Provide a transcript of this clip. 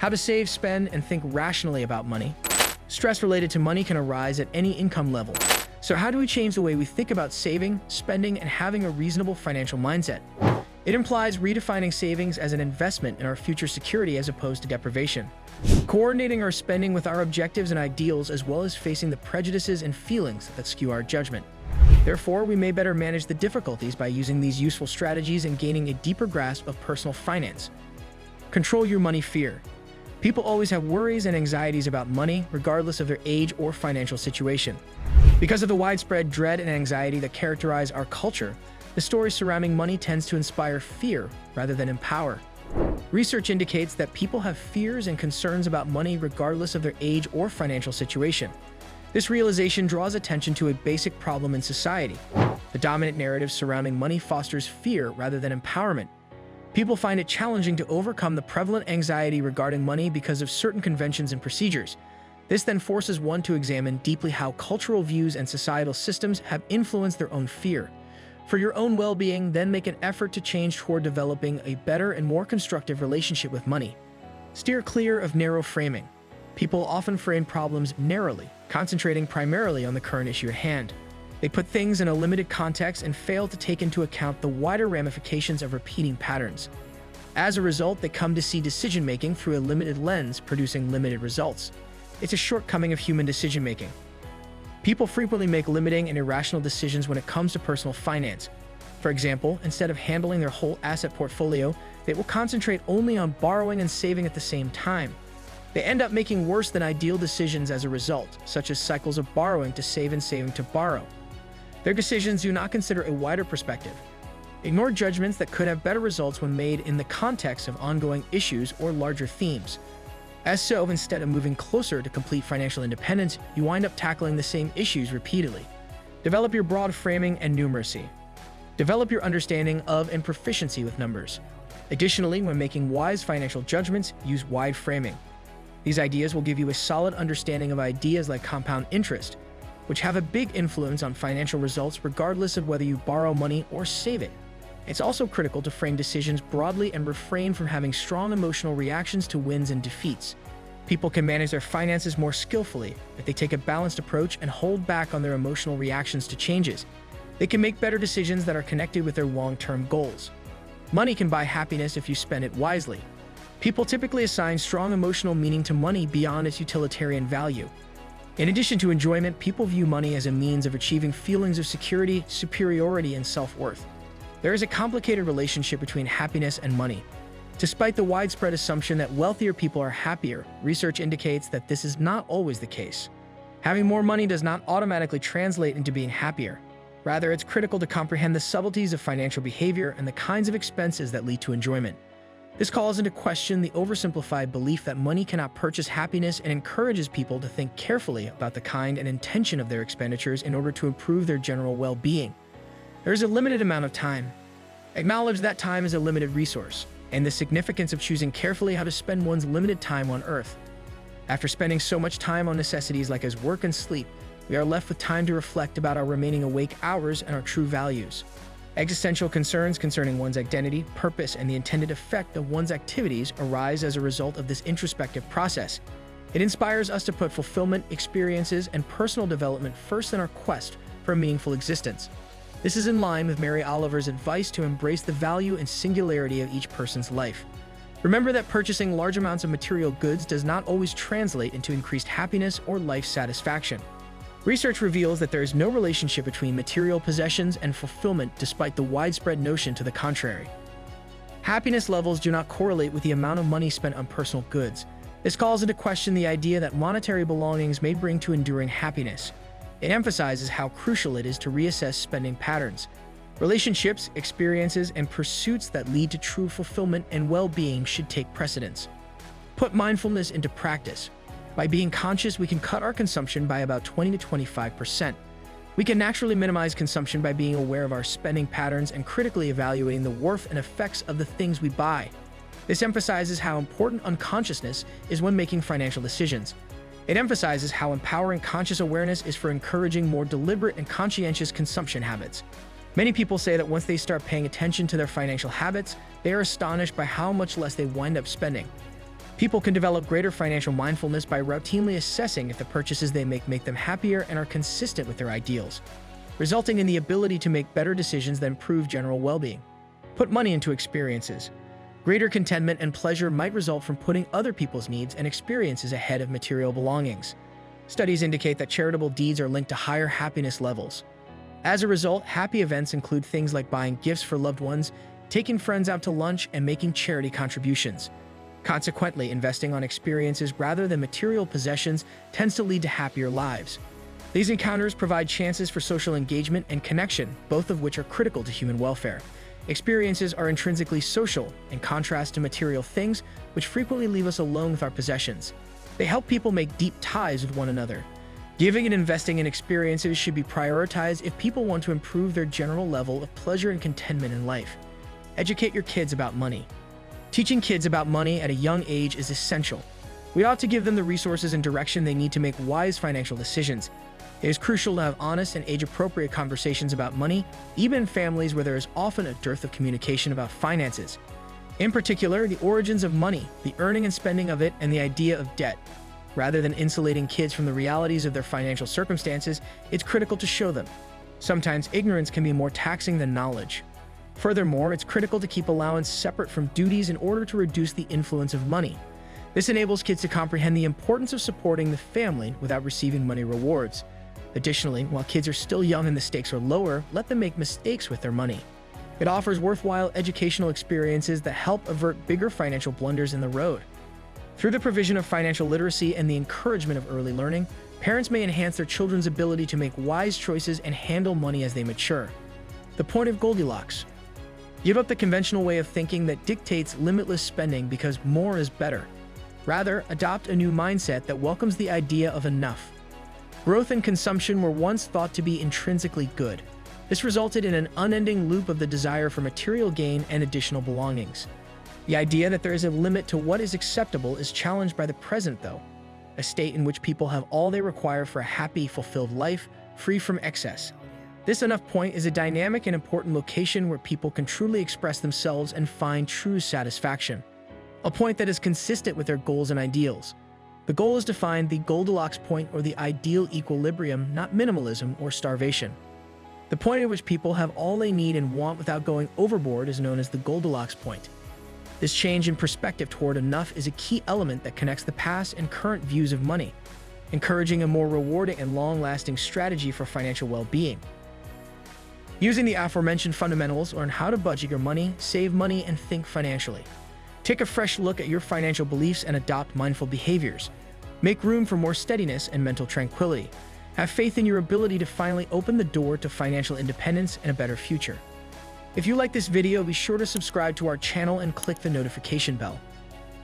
How to save, spend, and think rationally about money. Stress related to money can arise at any income level. So how do we change the way we think about saving, spending, and having a reasonable financial mindset? It implies redefining savings as an investment in our future security as opposed to deprivation. Coordinating our spending with our objectives and ideals, as well as facing the prejudices and feelings that skew our judgment. Therefore, we may better manage the difficulties by using these useful strategies and gaining a deeper grasp of personal finance. Control your money fear. People always have worries and anxieties about money, regardless of their age or financial situation. Because of the widespread dread and anxiety that characterize our culture, the story surrounding money tends to inspire fear rather than empower. Research indicates that people have fears and concerns about money regardless of their age or financial situation. This realization draws attention to a basic problem in society. The dominant narrative surrounding money fosters fear rather than empowerment. People find it challenging to overcome the prevalent anxiety regarding money because of certain conventions and procedures. This then forces one to examine deeply how cultural views and societal systems have influenced their own fear. For your own well-being, then make an effort to change toward developing a better and more constructive relationship with money. Steer clear of narrow framing. People often frame problems narrowly, concentrating primarily on the current issue at hand. They put things in a limited context and fail to take into account the wider ramifications of repeating patterns. As a result, they come to see decision-making through a limited lens, producing limited results. It's a shortcoming of human decision-making. People frequently make limiting and irrational decisions when it comes to personal finance. For example, instead of handling their whole asset portfolio, they will concentrate only on borrowing and saving at the same time. They end up making worse than ideal decisions as a result, such as cycles of borrowing to save and saving to borrow. Their decisions do not consider a wider perspective. Ignore judgments that could have better results when made in the context of ongoing issues or larger themes. As so, instead of moving closer to complete financial independence, you wind up tackling the same issues repeatedly. Develop your broad framing and numeracy. Develop your understanding of and proficiency with numbers. Additionally, when making wise financial judgments, use wide framing. These ideas will give you a solid understanding of ideas like compound interest, which have a big influence on financial results regardless of whether you borrow money or save it. It's also critical to frame decisions broadly and refrain from having strong emotional reactions to wins and defeats. People can manage their finances more skillfully if they take a balanced approach and hold back on their emotional reactions to changes. They can make better decisions that are connected with their long-term goals. Money can buy happiness if you spend it wisely. People typically assign strong emotional meaning to money beyond its utilitarian value. In addition to enjoyment, people view money as a means of achieving feelings of security, superiority, and self-worth. There is a complicated relationship between happiness and money. Despite the widespread assumption that wealthier people are happier, research indicates that this is not always the case. Having more money does not automatically translate into being happier. Rather, it's critical to comprehend the subtleties of financial behavior and the kinds of expenses that lead to enjoyment. This calls into question the oversimplified belief that money cannot purchase happiness and encourages people to think carefully about the kind and intention of their expenditures in order to improve their general well-being. There is a limited amount of time. Acknowledge that time is a limited resource, and the significance of choosing carefully how to spend one's limited time on Earth. After spending so much time on necessities like as work and sleep, we are left with time to reflect about our remaining awake hours and our true values. Existential concerns concerning one's identity, purpose, and the intended effect of one's activities arise as a result of this introspective process. It inspires us to put fulfillment, experiences, and personal development first in our quest for a meaningful existence. This is in line with Mary Oliver's advice to embrace the value and singularity of each person's life. Remember that purchasing large amounts of material goods does not always translate into increased happiness or life satisfaction. Research reveals that there is no relationship between material possessions and fulfillment, despite the widespread notion to the contrary. Happiness levels do not correlate with the amount of money spent on personal goods. This calls into question the idea that monetary belongings may bring to enduring happiness. It emphasizes how crucial it is to reassess spending patterns. Relationships, experiences, and pursuits that lead to true fulfillment and well-being should take precedence. Put mindfulness into practice. By being conscious, we can cut our consumption by about 20 to 25%. We can naturally minimize consumption by being aware of our spending patterns and critically evaluating the worth and effects of the things we buy. This emphasizes how important unconsciousness is when making financial decisions. It emphasizes how empowering conscious awareness is for encouraging more deliberate and conscientious consumption habits. Many people say that once they start paying attention to their financial habits, they are astonished by how much less they wind up spending. People can develop greater financial mindfulness by routinely assessing if the purchases they make them happier and are consistent with their ideals, resulting in the ability to make better decisions that improve general well-being. Put money into experiences. Greater contentment and pleasure might result from putting other people's needs and experiences ahead of material belongings. Studies indicate that charitable deeds are linked to higher happiness levels. As a result, happy events include things like buying gifts for loved ones, taking friends out to lunch, and making charity contributions. Consequently, investing on experiences rather than material possessions tends to lead to happier lives. These encounters provide chances for social engagement and connection, both of which are critical to human welfare. Experiences are intrinsically social, in contrast to material things, which frequently leave us alone with our possessions. They help people make deep ties with one another. Giving and investing in experiences should be prioritized if people want to improve their general level of pleasure and contentment in life. Educate your kids about money. Teaching kids about money at a young age is essential. We ought to give them the resources and direction they need to make wise financial decisions. It is crucial to have honest and age-appropriate conversations about money, even in families where there is often a dearth of communication about finances. In particular, the origins of money, the earning and spending of it, and the idea of debt. Rather than insulating kids from the realities of their financial circumstances, it's critical to show them. Sometimes ignorance can be more taxing than knowledge. Furthermore, it's critical to keep allowance separate from duties in order to reduce the influence of money. This enables kids to comprehend the importance of supporting the family without receiving money rewards. Additionally, while kids are still young and the stakes are lower, let them make mistakes with their money. It offers worthwhile educational experiences that help avert bigger financial blunders in the road. Through the provision of financial literacy and the encouragement of early learning, parents may enhance their children's ability to make wise choices and handle money as they mature. The point of Goldilocks. Give up the conventional way of thinking that dictates limitless spending because more is better. Rather, adopt a new mindset that welcomes the idea of enough. Growth and consumption were once thought to be intrinsically good. This resulted in an unending loop of the desire for material gain and additional belongings. The idea that there is a limit to what is acceptable is challenged by the present, though, a state in which people have all they require for a happy, fulfilled life, free from excess. This enough point is a dynamic and important location where people can truly express themselves and find true satisfaction. A point that is consistent with their goals and ideals. The goal is to find the Goldilocks point or the ideal equilibrium, not minimalism or starvation. The point at which people have all they need and want without going overboard is known as the Goldilocks point. This change in perspective toward enough is a key element that connects the past and current views of money, encouraging a more rewarding and long-lasting strategy for financial well-being. Using the aforementioned fundamentals on how to budget your money, save money, and think financially. Take a fresh look at your financial beliefs and adopt mindful behaviors. Make room for more steadiness and mental tranquility. Have faith in your ability to finally open the door to financial independence and a better future. If you like this video, be sure to subscribe to our channel and click the notification bell.